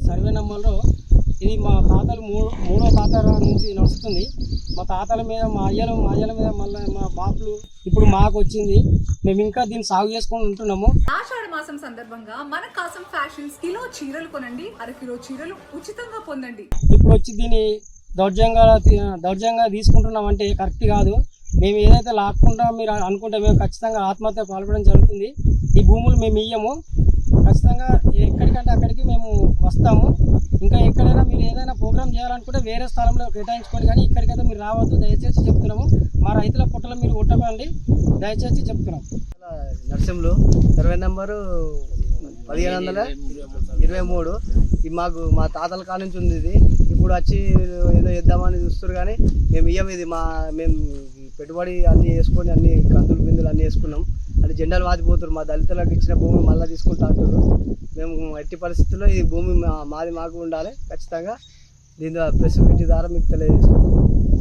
Survey నెంబర్లో ఇది మా తాతలు మూడో తాత నుంచి నడుస్తుంది. మా తాతల మీద మా అయ్యల మీద మళ్ళీ మా బాపులు ఇప్పుడు మాకు వచ్చింది. మేము ఇంకా దీన్ని సాగు చేసుకొని ఉంటున్నాము. ఆషాఢ మాసం సందర్భంగా మన కాసం ఫ్యాషన్స్ కిలో చీరలు కొనండి, అరకిలో చీరలు ఉచితంగా పొందండి. ఇప్పుడు వచ్చి దీన్ని దౌర్జంగా తీసుకుంటున్నామంటే కరెక్ట్ కాదు. మేము ఏదైతే లాక్కుండా మీరు అనుకుంటే మేము ఖచ్చితంగా ఆత్మహత్య పాల్పడడం జరుగుతుంది. ఈ భూములు మేము ఇయ్యము. ఖచ్చితంగా ఎక్కడికంటే అక్కడికి మేము వస్తాము. ఇంకా ఎక్కడైనా మీరు ఏదైనా ప్రోగ్రామ్ చేయాలనుకుంటే వేరే స్థలంలో కేటాయించుకోండి, కానీ ఇక్కడికైతే మీరు రావద్దు దయచేసి చెప్తున్నాము. మా రైతుల పుట్టలు మీరు కొట్టకండి దయచేసి చెప్తున్నాం. Narsimhulu survey number 1523. ఇది మాకు మా తాతల కాలం నుంచి ఉంది. ఇది ఇప్పుడు వచ్చి ఏదో ఇద్దామని చూస్తారు, కానీ మేము ఇయ్యం. ఇది మేము పెట్టుబడి అన్నీ వేసుకొని అన్ని కందులు బిందులు అన్నీ వేసుకున్నాం. అది జెండాలు వాదిపోతారు. మా దళితులకు ఇచ్చిన భూమి మళ్ళీ తీసుకుంటారు. మేము ఎట్టి పరిస్థితుల్లో ఈ భూమి మాకు ఉండాలి. ఖచ్చితంగా దీని ప్రెస్ మీట్ ద్వారా మీకు తెలియజేసుకుంటాం.